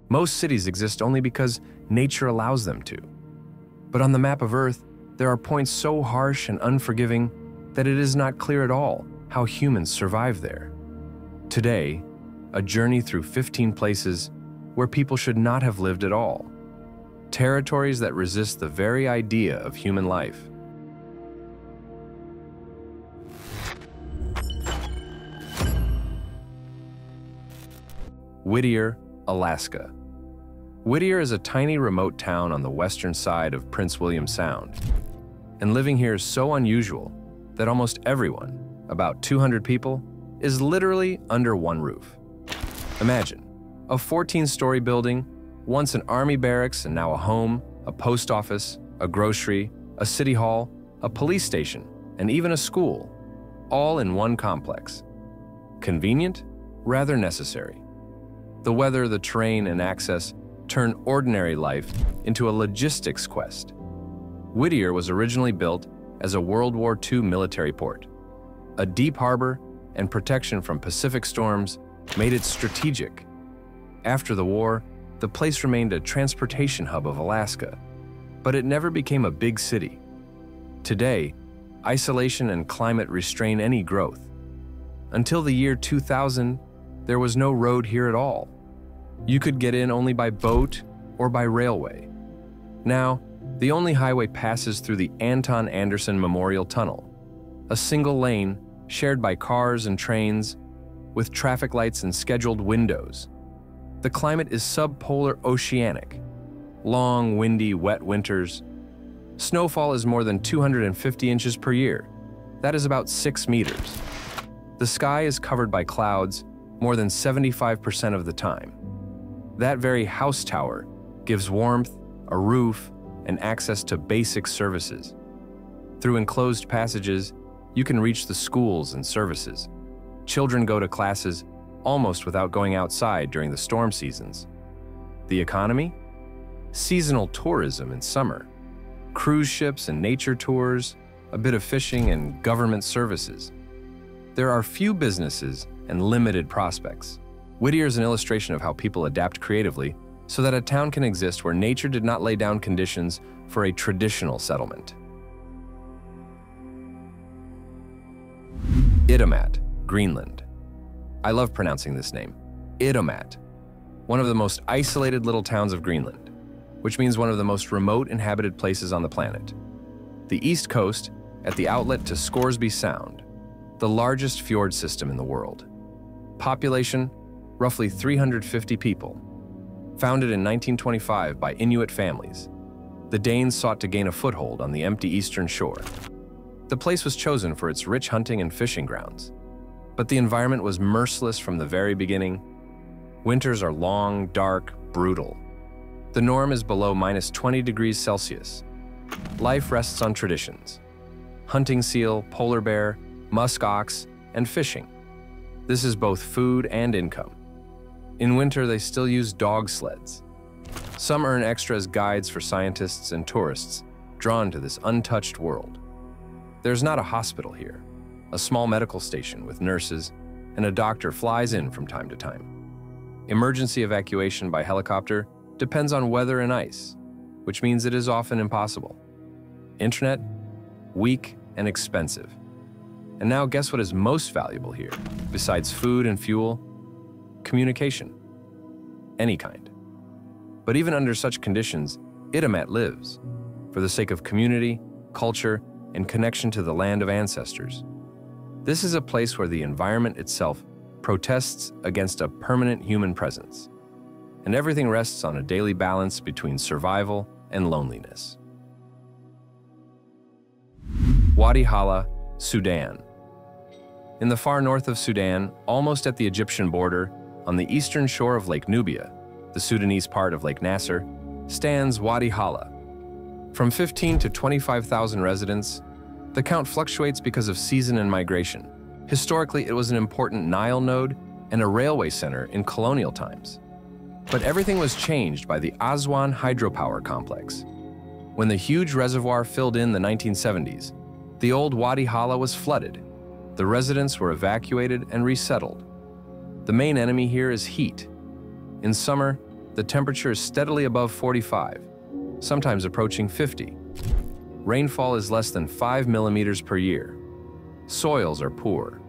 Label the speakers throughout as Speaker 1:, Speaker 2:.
Speaker 1: Most cities exist only because nature allows them to. But on the map of Earth, there are points so harsh and unforgiving that it is not clear at all how humans survive there. Today, a journey through 15 places where people should not have lived at all. Territories that resist the very idea of human life. Whittier, Alaska. Whittier is a tiny remote town on the western side of Prince William Sound. And living here is so unusual that almost everyone, about 200 people, is literally under one roof. Imagine, a 14-story building, once an army barracks and now a home, a post office, a grocery, a city hall, a police station, and even a school, all in one complex. Convenient? Rather necessary. The weather, the terrain, and access turn ordinary life into a logistics quest. Whittier was originally built as a World War II military port. A deep harbor and protection from Pacific storms made it strategic. After the war, the place remained a transportation hub of Alaska, but it never became a big city. Today, isolation and climate restrain any growth. Until the year 2000, there was no road here at all. You could get in only by boat or by railway. Now, the only highway passes through the Anton Anderson Memorial Tunnel, a single lane shared by cars and trains with traffic lights and scheduled windows. The climate is subpolar oceanic. Long, windy, wet winters. Snowfall is more than 250 inches per year. That is about 6 meters. The sky is covered by clouds more than 75% of the time. That very house tower gives warmth, a roof, and access to basic services. Through enclosed passages, you can reach the schools and services. Children go to classes almost without going outside during the storm seasons. The economy? Seasonal tourism in summer. Cruise ships and nature tours, a bit of fishing and government services. There are few businesses and limited prospects. Whittier is an illustration of how people adapt creatively so that a town can exist where nature did not lay down conditions for a traditional settlement. Idimat, Greenland. I love pronouncing this name. Idimat, one of the most isolated little towns of Greenland, which means one of the most remote inhabited places on the planet. The east coast, at the outlet to Scoresby Sound, the largest fjord system in the world. Population, roughly 350 people. Founded in 1925 by Inuit families, the Danes sought to gain a foothold on the empty eastern shore. The place was chosen for its rich hunting and fishing grounds. But the environment was merciless from the very beginning. Winters are long, dark, brutal. The norm is below -20 degrees Celsius. Life rests on traditions. Hunting seal, polar bear, musk ox, and fishing. This is both food and income. In winter, they still use dog sleds. Some earn extra as guides for scientists and tourists drawn to this untouched world. There's not a hospital here. A small medical station with nurses, and a doctor flies in from time to time. Emergency evacuation by helicopter depends on weather and ice, which means it is often impossible. Internet? Weak and expensive. And now guess what is most valuable here, besides food and fuel? Communication. Any kind. But even under such conditions, Idimat lives, for the sake of community, culture, and connection to the land of ancestors. This is a place where the environment itself protests against a permanent human presence, and everything rests on a daily balance between survival and loneliness. Wadi Hala, Sudan. In the far north of Sudan, almost at the Egyptian border, on the eastern shore of Lake Nubia, the Sudanese part of Lake Nasser, stands Wadi Hala. From 15 to 25,000 residents, the count fluctuates because of season and migration. Historically, it was an important Nile node and a railway center in colonial times. But everything was changed by the Aswan hydropower complex. When the huge reservoir filled in the 1970s, the old Wadi Hala was flooded. The residents were evacuated and resettled. The main enemy here is heat. In summer, The temperature is steadily above 45, sometimes approaching 50. Rainfall is less than 5 millimeters per year. Soils are poor.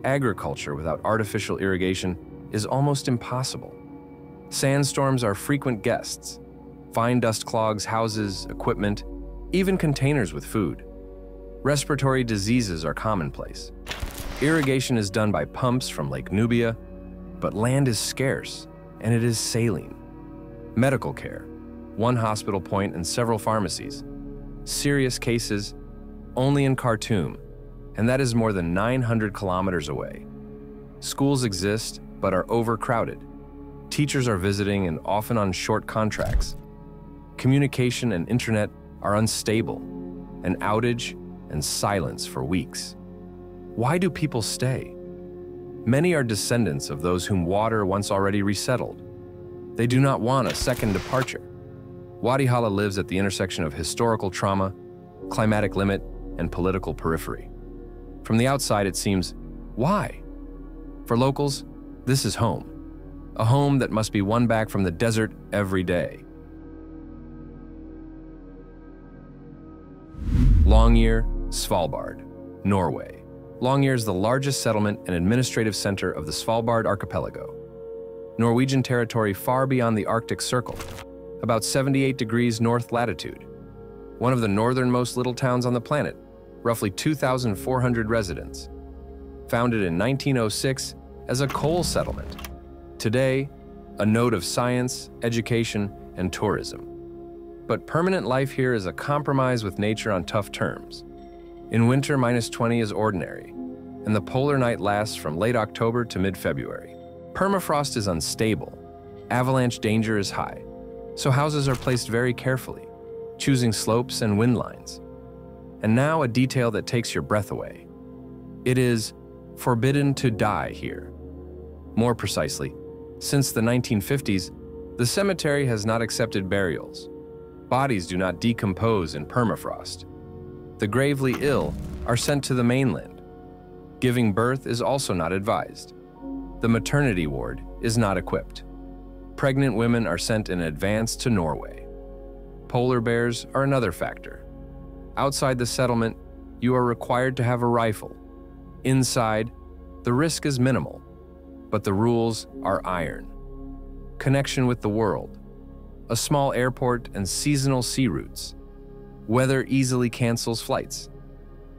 Speaker 1: Agriculture without artificial irrigation is almost impossible. Sandstorms are frequent guests. Fine dust clogs houses, equipment, even containers with food. Respiratory diseases are commonplace. Irrigation is done by pumps from Lake Nubia, but land is scarce, and it is saline. Medical care, one hospital point and several pharmacies. Serious cases only in Khartoum, and that is more than 900 kilometers away. Schools exist, but are overcrowded. Teachers are visiting and often on short contracts. Communication and internet are unstable, an outage and silence for weeks. Why do people stay? Many are descendants of those whom water once already resettled. They do not want a second departure. Wadi Hala lives at the intersection of historical trauma, climatic limit, and political periphery. From the outside, it seems, why? For locals, this is home. A home that must be won back from the desert every day. Longyear, Svalbard, Norway. Longyear is the largest settlement and administrative center of the Svalbard archipelago. Norwegian territory far beyond the Arctic Circle, about 78 degrees north latitude. One of the northernmost little towns on the planet, roughly 2,400 residents. Founded in 1906 as a coal settlement. Today, a node of science, education, and tourism. But permanent life here is a compromise with nature on tough terms. In winter, -20 is ordinary, and the polar night lasts from late October to mid-February. Permafrost is unstable, avalanche danger is high, so houses are placed very carefully, choosing slopes and wind lines. And now a detail that takes your breath away. It is forbidden to die here. More precisely, since the 1950s, the cemetery has not accepted burials. Bodies do not decompose in permafrost. The gravely ill are sent to the mainland. Giving birth is also not advised. The maternity ward is not equipped. Pregnant women are sent in advance to Norway. Polar bears are another factor. Outside the settlement, you are required to have a rifle. Inside, the risk is minimal, but the rules are iron. Connection with the world, a small airport and seasonal sea routes. Weather easily cancels flights.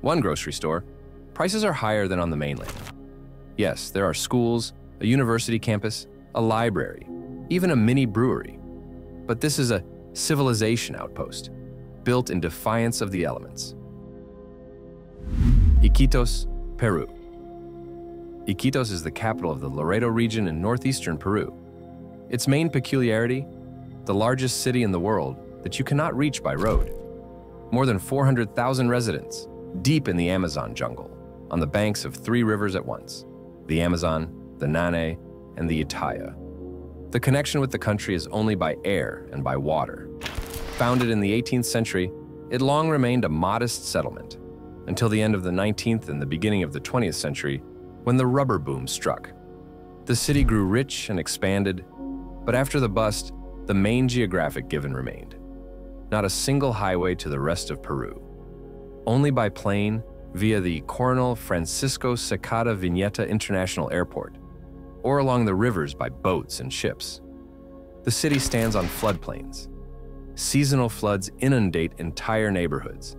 Speaker 1: One grocery store, prices are higher than on the mainland. Yes, there are schools, a university campus, a library, even a mini brewery. But this is a civilization outpost, built in defiance of the elements. Iquitos, Peru. Iquitos is the capital of the Loreto region in northeastern Peru. Its main peculiarity, the largest city in the world that you cannot reach by road. More than 400,000 residents, deep in the Amazon jungle, on the banks of 3 rivers at once, the Amazon, the Nane, and the Itaya. The connection with the country is only by air and by water. Founded in the 18th century, it long remained a modest settlement, until the end of the 19th and the beginning of the 20th century, when the rubber boom struck. The city grew rich and expanded, but after the bust, the main geographic given remained. Not a single highway to the rest of Peru. Only by plane, via the Coronel Francisco Secada Vineta International Airport, or along the rivers by boats and ships. The city stands on floodplains. Seasonal floods inundate entire neighborhoods.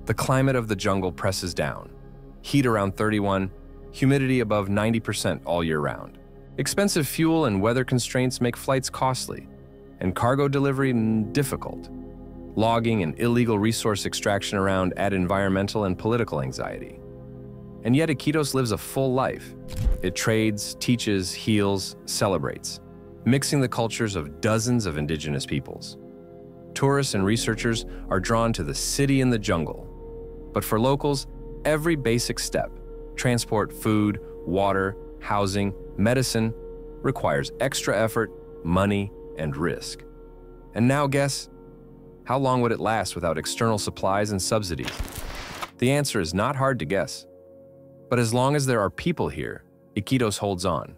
Speaker 1: The climate of the jungle presses down. Heat around 31, humidity above 90% all year round. Expensive fuel and weather constraints make flights costly, and cargo delivery difficult. Logging and illegal resource extraction around add environmental and political anxiety. And yet Iquitos lives a full life. It trades, teaches, heals, celebrates, mixing the cultures of dozens of indigenous peoples. Tourists and researchers are drawn to the city in the jungle. But for locals, every basic step, transport, food, water, housing, medicine, requires extra effort, money, and risk. And now guess, how long would it last without external supplies and subsidies? The answer is not hard to guess. But as long as there are people here, Iquitos holds on.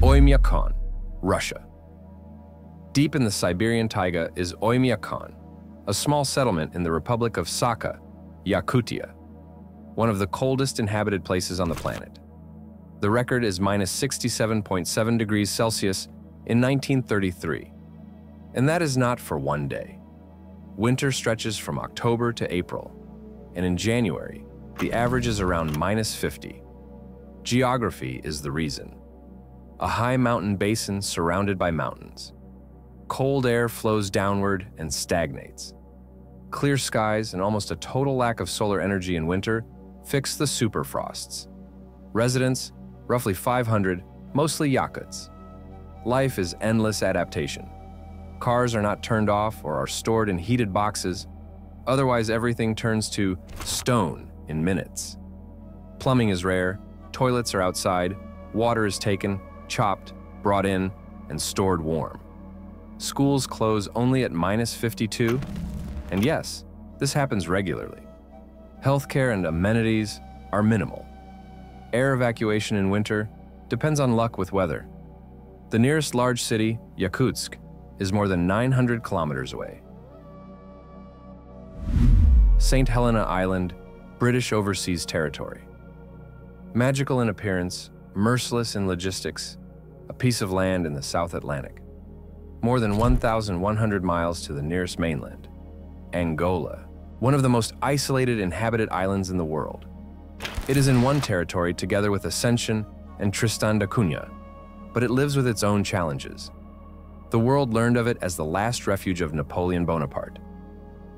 Speaker 1: Oymyakon, Russia. Deep in the Siberian taiga is Oymyakon, a small settlement in the Republic of Sakha, Yakutia, one of the coldest inhabited places on the planet. The record is -67.7 degrees Celsius in 1933. And that is not for one day. Winter stretches from October to April, and in January, the average is around -50. Geography is the reason. A high mountain basin surrounded by mountains. Cold air flows downward and stagnates. Clear skies and almost a total lack of solar energy in winter fix the superfrosts. Residents, roughly 500, mostly Yakuts. Life is endless adaptation. Cars are not turned off or are stored in heated boxes. Otherwise, everything turns to stone in minutes. Plumbing is rare, toilets are outside, water is taken, chopped, brought in, and stored warm. Schools close only at -52, and yes, this happens regularly. Healthcare and amenities are minimal. Air evacuation in winter depends on luck with weather. The nearest large city, Yakutsk, is more than 900 kilometers away. St. Helena Island, British Overseas Territory. Magical in appearance, merciless in logistics, a piece of land in the South Atlantic. More than 1,100 miles to the nearest mainland, Angola, one of the most isolated inhabited islands in the world. It is in one territory together with Ascension and Tristan da Cunha, but it lives with its own challenges. The world learned of it as the last refuge of Napoleon Bonaparte.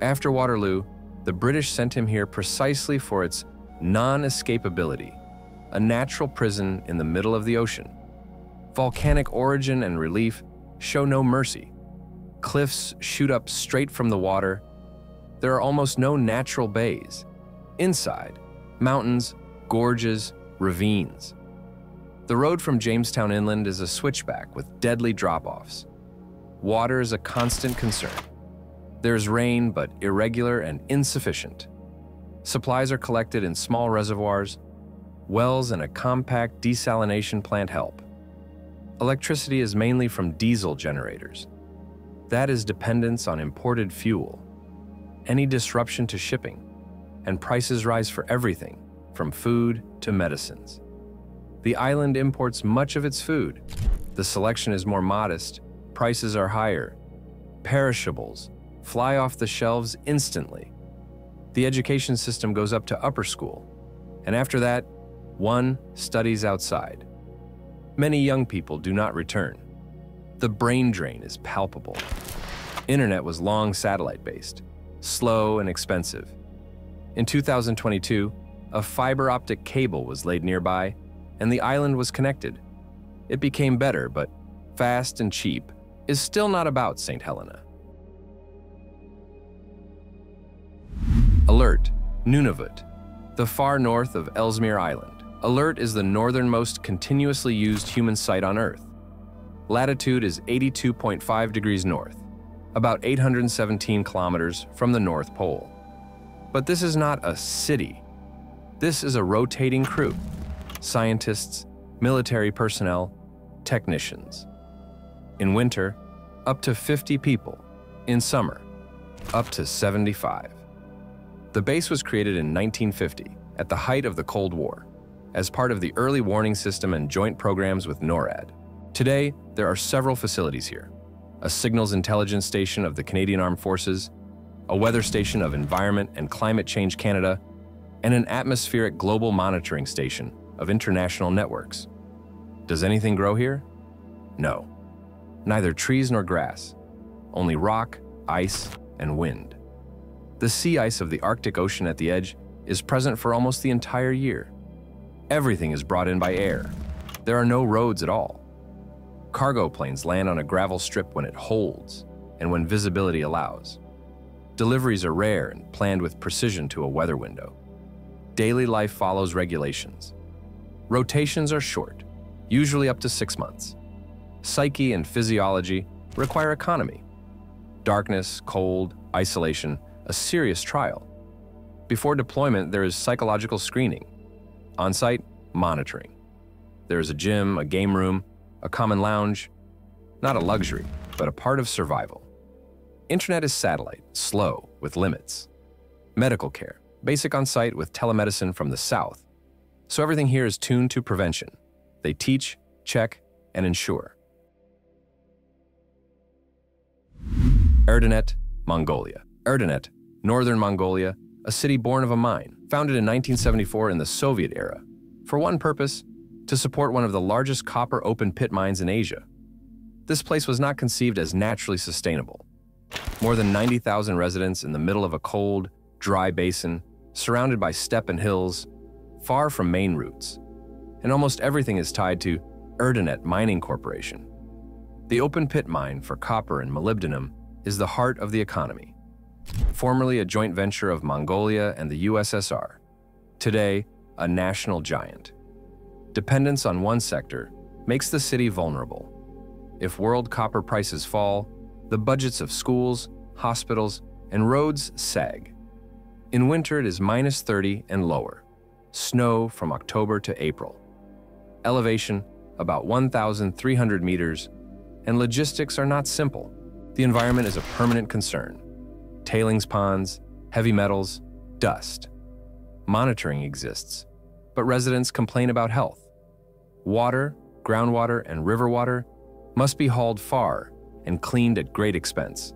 Speaker 1: After Waterloo, the British sent him here precisely for its non-escapability, a natural prison in the middle of the ocean. Volcanic origin and relief show no mercy. Cliffs shoot up straight from the water. There are almost no natural bays. Inside, mountains, gorges, ravines. The road from Jamestown inland is a switchback with deadly drop-offs. Water is a constant concern. There's rain, but irregular and insufficient. Supplies are collected in small reservoirs. Wells and a compact desalination plant help. Electricity is mainly from diesel generators. That is dependence on imported fuel. Any disruption to shipping, and prices rise for everything, from food to medicines. The island imports much of its food. The selection is more modest, prices are higher. Perishables fly off the shelves instantly. The education system goes up to upper school, and after that, one studies outside. Many young people do not return. The brain drain is palpable. Internet was long satellite-based, slow and expensive. In 2022, a fiber optic cable was laid nearby, and the island was connected. It became better, but fast and cheap is still not about St. Helena. Alert, Nunavut, the far north of Ellesmere Island. Alert is the northernmost continuously used human site on Earth. Latitude is 82.5 degrees north, about 817 kilometers from the North Pole. But this is not a city. This is a rotating crew. Scientists, military personnel, technicians. In winter, up to 50 people. In summer, up to 75. The base was created in 1950, at the height of the Cold War, as part of the early warning system and joint programs with NORAD. Today, there are several facilities here. A signals intelligence station of the Canadian Armed Forces, a weather station of Environment and Climate Change Canada, and an atmospheric global monitoring station of international networks. Does anything grow here? No. Neither trees nor grass, only rock, ice, and wind. The sea ice of the Arctic Ocean at the edge is present for almost the entire year. Everything is brought in by air. There are no roads at all. Cargo planes land on a gravel strip when it holds and when visibility allows. Deliveries are rare and planned with precision to a weather window. Daily life follows regulations. Rotations are short, usually up to 6 months. Psyche and physiology require economy. Darkness, cold, isolation, a serious trial. Before deployment, there is psychological screening. On-site, monitoring. There is a gym, a game room, a common lounge, not a luxury, but a part of survival. Internet is satellite, slow, with limits. Medical care, basic on-site with telemedicine from the south. So everything here is tuned to prevention. They teach, check, and ensure. Erdenet, Mongolia. Erdenet, northern Mongolia, a city born of a mine, founded in 1974 in the Soviet era. For one purpose, to support one of the largest copper open-pit mines in Asia. This place was not conceived as naturally sustainable. More than 90,000 residents in the middle of a cold, dry basin, surrounded by steppe and hills, far from main routes. And almost everything is tied to Erdenet Mining Corporation. The open-pit mine for copper and molybdenum is the heart of the economy. Formerly a joint venture of Mongolia and the USSR, today a national giant. Dependence on one sector makes the city vulnerable. If world copper prices fall, the budgets of schools, hospitals, and roads sag. In winter, it is -30 and lower. Snow from October to April. Elevation about 1,300 meters, and logistics are not simple. The environment is a permanent concern. Tailings ponds, heavy metals, dust. Monitoring exists, but residents complain about health. Water, groundwater, and river water must be hauled far and cleaned at great expense.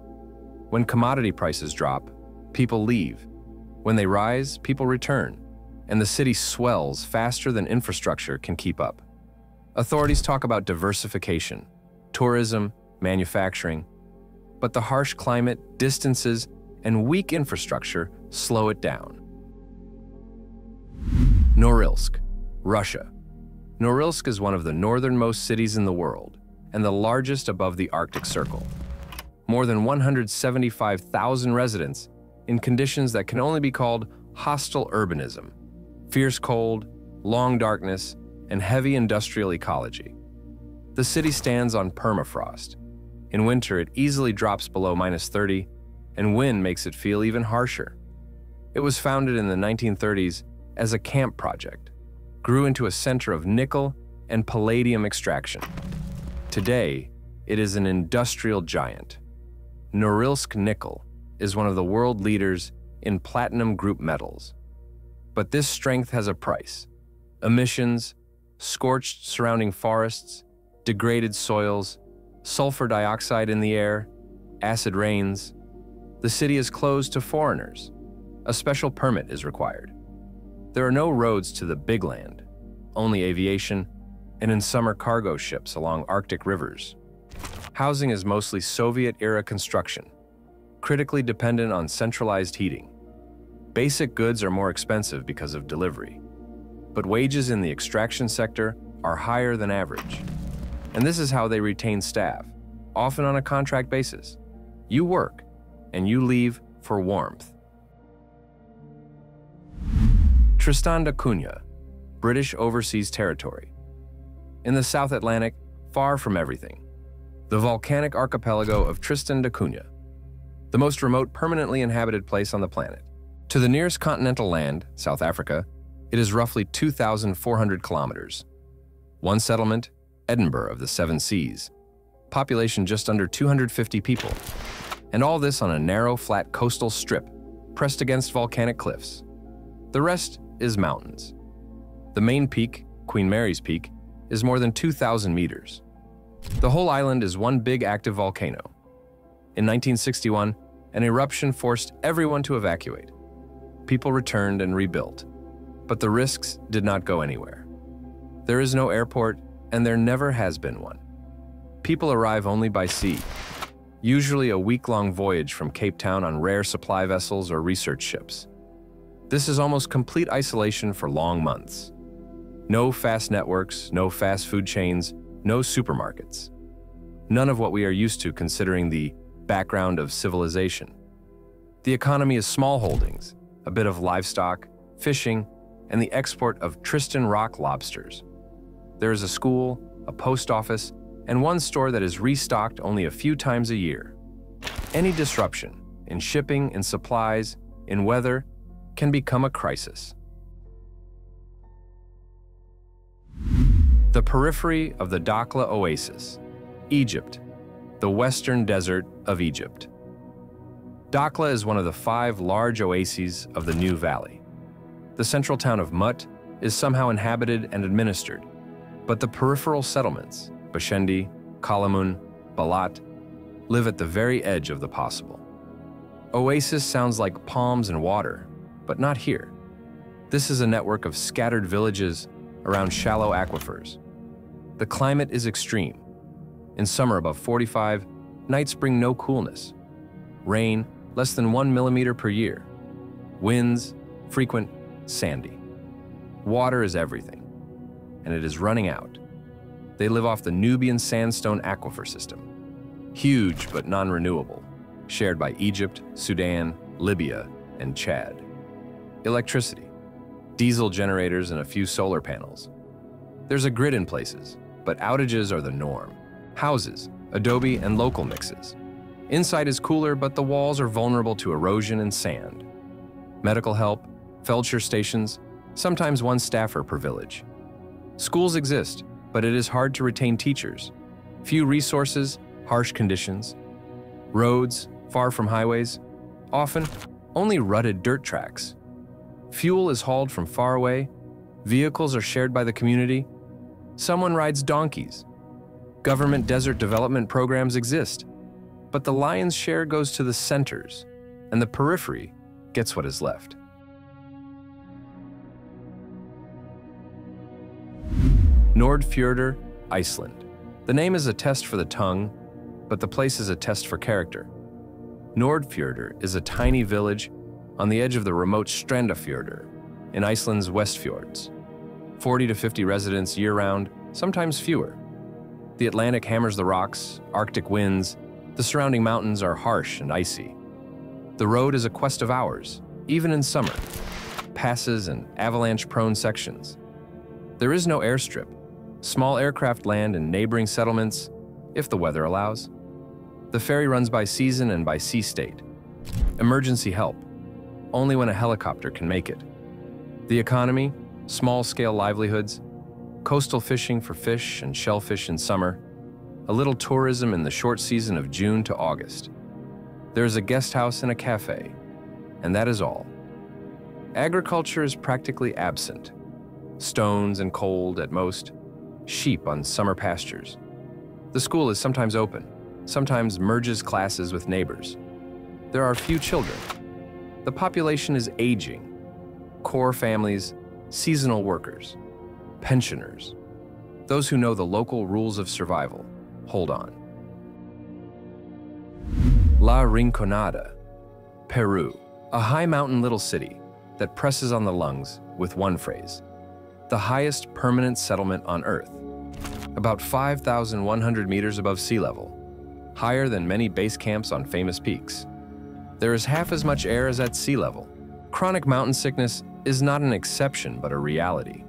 Speaker 1: When commodity prices drop, people leave. When they rise, people return, and the city swells faster than infrastructure can keep up. Authorities talk about diversification, tourism, manufacturing, but the harsh climate, distances, and weak infrastructure slow it down. Norilsk, Russia. Norilsk is one of the northernmost cities in the world and the largest above the Arctic Circle. More than 175,000 residents in conditions that can only be called hostile urbanism, fierce cold, long darkness, and heavy industrial ecology. The city stands on permafrost. In winter, it easily drops below -30, and wind makes it feel even harsher. It was founded in the 1930s as a camp project, grew into a center of nickel and palladium extraction. Today, it is an industrial giant. Norilsk Nickel is one of the world leaders in platinum group metals. But this strength has a price. Emissions, scorched surrounding forests, degraded soils, sulfur dioxide in the air, acid rains. The city is closed to foreigners. A special permit is required. There are no roads to the big land, only aviation, and in summer cargo ships along Arctic rivers. Housing is mostly Soviet-era construction, critically dependent on centralized heating. Basic goods are more expensive because of delivery, but wages in the extraction sector are higher than average. And this is how they retain staff, often on a contract basis. You work, and you leave for warmth. Tristan da Cunha, British Overseas Territory. In the South Atlantic, far from everything. The volcanic archipelago of Tristan da Cunha, the most remote permanently inhabited place on the planet. To the nearest continental land, South Africa, it is roughly 2,400 kilometers. One settlement, Edinburgh of the Seven Seas. Population just under 250 people. And all this on a narrow, flat coastal strip, pressed against volcanic cliffs. The rest is mountains. The main peak, Queen Mary's Peak, is more than 2,000 meters. The whole island is one big active volcano. In 1961, an eruption forced everyone to evacuate. People returned and rebuilt, but the risks did not go anywhere. There is no airport, and there never has been one. People arrive only by sea, usually a week-long voyage from Cape Town on rare supply vessels or research ships. This is almost complete isolation for long months. No fast networks, no fast food chains, no supermarkets. None of what we are used to considering the background of civilization. The economy is small holdings, a bit of livestock, fishing, and the export of Tristan rock lobsters. There is a school, a post office, and one store that is restocked only a few times a year. Any disruption in shipping, in supplies, in weather can become a crisis. The periphery of the Dakhla Oasis, Egypt, the western desert of Egypt. Dakhla is one of the 5 large oases of the New Valley. The central town of Mut is somehow inhabited and administered, but the peripheral settlements, Bashendi, Kalamun, Balat, live at the very edge of the possible. Oasis sounds like palms and water, but not here. This is a network of scattered villages around shallow aquifers. The climate is extreme. In summer above 45, nights bring no coolness. Rain, less than 1 millimeter per year. Winds, frequent, sandy. Water is everything, and it is running out. They live off the Nubian sandstone aquifer system. Huge but non-renewable, shared by Egypt, Sudan, Libya, and Chad. Electricity, diesel generators and a few solar panels. There's a grid in places, but outages are the norm. Houses, adobe and local mixes. Inside is cooler, but the walls are vulnerable to erosion and sand. Medical help, feldsher stations, sometimes 1 staffer per village. Schools exist, but it is hard to retain teachers. Few resources, harsh conditions. Roads, far from highways, often only rutted dirt tracks. Fuel is hauled from far away. Vehicles are shared by the community. Someone rides donkeys. Government desert development programs exist, but the lion's share goes to the centers, and the periphery gets what is left. Nordfjordur, Iceland. The name is a test for the tongue, but the place is a test for character. Nordfjordur is a tiny village on the edge of the remote Strandafjordur in Iceland's West Fjords. 40 to 50 residents year-round, sometimes fewer. The Atlantic hammers the rocks, Arctic winds, the surrounding mountains are harsh and icy. The road is a quest of hours, even in summer. Passes and avalanche-prone sections. There is no airstrip. Small aircraft land in neighboring settlements, if the weather allows. The ferry runs by season and by sea state. Emergency help, only when a helicopter can make it. The economy, small-scale livelihoods, coastal fishing for fish and shellfish in summer, a little tourism in the short season of June to August. There is a guest house and a cafe, and that is all. Agriculture is practically absent. Stones and cold at most, sheep on summer pastures. The school is sometimes open, sometimes merges classes with neighbors. There are few children. The population is aging. Core families, seasonal workers, pensioners, those who know the local rules of survival. Hold on. La Rinconada, Peru, a high mountain little city that presses on the lungs with one phrase. The highest permanent settlement on Earth, about 5,100 meters above sea level, higher than many base camps on famous peaks. There is half as much air as at sea level. Chronic mountain sickness is not an exception but a reality.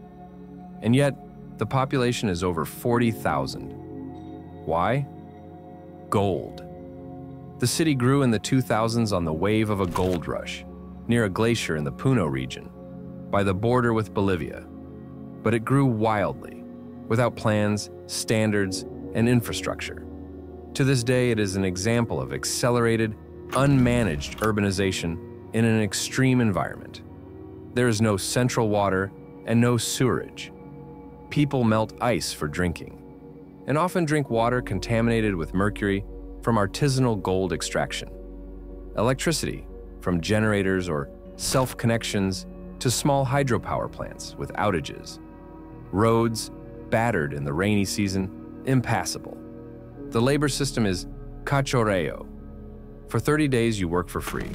Speaker 1: And yet, the population is over 40,000. Why? Gold. The city grew in the 2000s on the wave of a gold rush, near a glacier in the Puno region, by the border with Bolivia. But it grew wildly, without plans, standards, and infrastructure. To this day, it is an example of accelerated, unmanaged urbanization in an extreme environment. There is no central water and no sewerage. People melt ice for drinking, and often drink water contaminated with mercury from artisanal gold extraction. Electricity, from generators or self-connections to small hydropower plants with outages. Roads, battered in the rainy season, impassable. The labor system is cachorreo. For 30 days you work for free,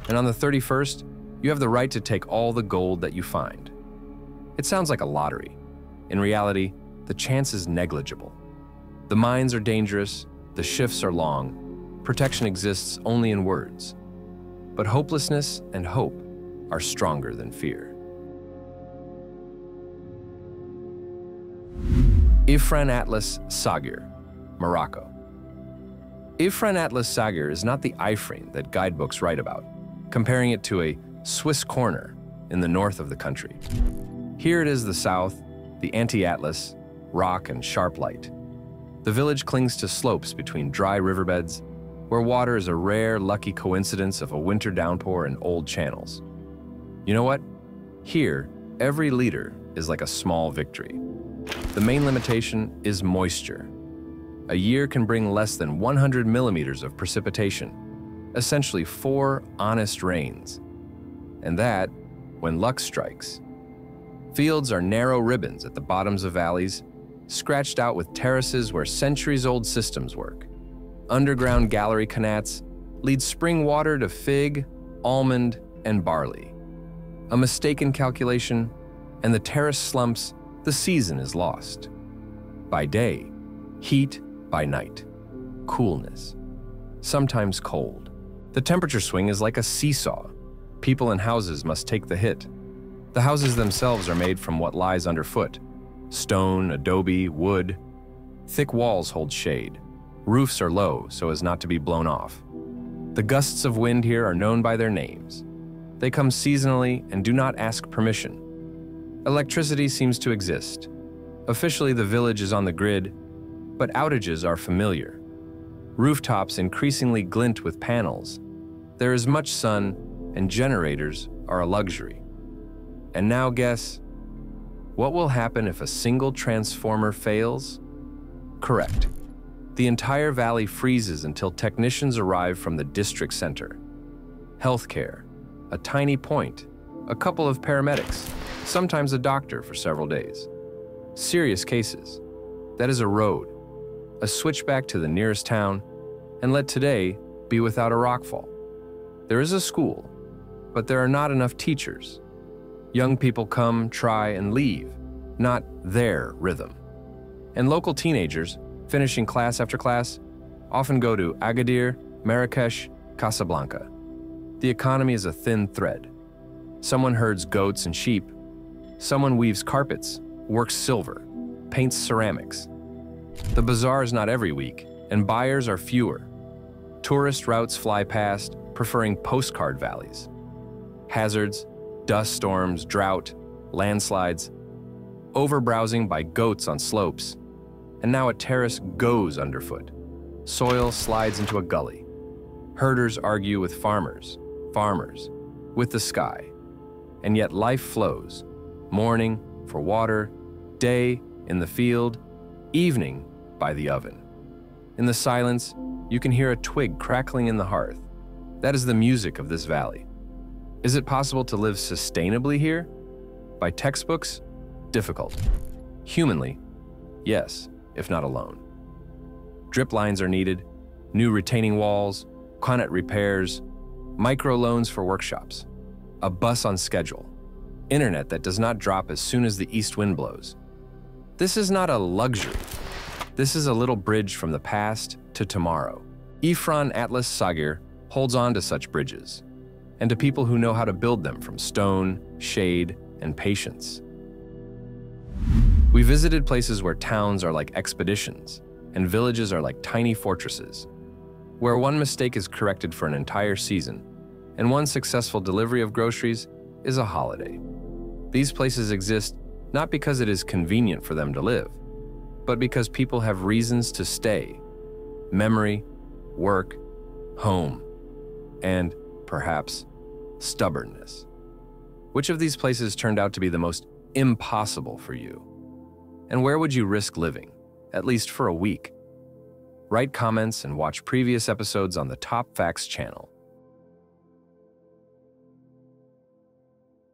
Speaker 1: and on the 31st, you have the right to take all the gold that you find. It sounds like a lottery. In reality, the chance is negligible. The mines are dangerous, the shifts are long, protection exists only in words. But hopelessness and hope are stronger than fear. Ifrane Atlas Sagir, Morocco. Ifrane Atlas Sagir is not the Ifrane that guidebooks write about, comparing it to a Swiss corner in the north of the country. Here it is the south, the anti-Atlas, rock, and sharp light. The village clings to slopes between dry riverbeds, where water is a rare, lucky coincidence of a winter downpour and old channels. You know what? Here, every liter is like a small victory. The main limitation is moisture. A year can bring less than 100 millimeters of precipitation, essentially 4 honest rains. And that, when luck strikes. Fields are narrow ribbons at the bottoms of valleys, scratched out with terraces where centuries-old systems work. Underground gallery canats lead spring water to fig, almond, and barley. A mistaken calculation, and the terrace slumps, the season is lost. By day, heat; by night, coolness. Sometimes cold. The temperature swing is like a seesaw. People and houses must take the hit. The houses themselves are made from what lies underfoot: stone, adobe, wood. Thick walls hold shade. Roofs are low so as not to be blown off. The gusts of wind here are known by their names. They come seasonally and do not ask permission. Electricity seems to exist. Officially, the village is on the grid, but outages are familiar. Rooftops increasingly glint with panels. There is much sun, and generators are a luxury. And now guess, what will happen if a single transformer fails? Correct. The entire valley freezes until technicians arrive from the district center. Healthcare, a tiny point, a couple of paramedics, sometimes a doctor for several days. Serious cases, that is a road, a switchback to the nearest town, and let today be without a rockfall. There is a school, but there are not enough teachers. Young people come, try, and leave, not their rhythm. And local teenagers, finishing class after class, often go to Agadir, Marrakesh, Casablanca. The economy is a thin thread. Someone herds goats and sheep. Someone weaves carpets, works silver, paints ceramics. The bazaar is not every week, and buyers are fewer. Tourist routes fly past, preferring postcard valleys. Hazards, dust storms, drought, landslides, overbrowsing by goats on slopes, and now a terrace goes underfoot. Soil slides into a gully. Herders argue with farmers, farmers with the sky. And yet life flows, morning for water, day in the field, evening by the oven. In the silence, you can hear a twig crackling in the hearth. That is the music of this valley. Is it possible to live sustainably here? By textbooks? Difficult. Humanly? Yes, if not alone. Drip lines are needed, new retaining walls, connet repairs, microloans for workshops, a bus on schedule, internet that does not drop as soon as the east wind blows. This is not a luxury. This is a little bridge from the past to tomorrow. Ifran Atlas Sagir holds on to such bridges, and to people who know how to build them from stone, shade, and patience. We visited places where towns are like expeditions, and villages are like tiny fortresses, where one mistake is corrected for an entire season, and one successful delivery of groceries is a holiday. These places exist not because it is convenient for them to live, but because people have reasons to stay: memory, work, home, and, perhaps, stubbornness. Which of these places turned out to be the most impossible for you? And where would you risk living, at least for a week? Write comments and watch previous episodes on the Top Facts channel.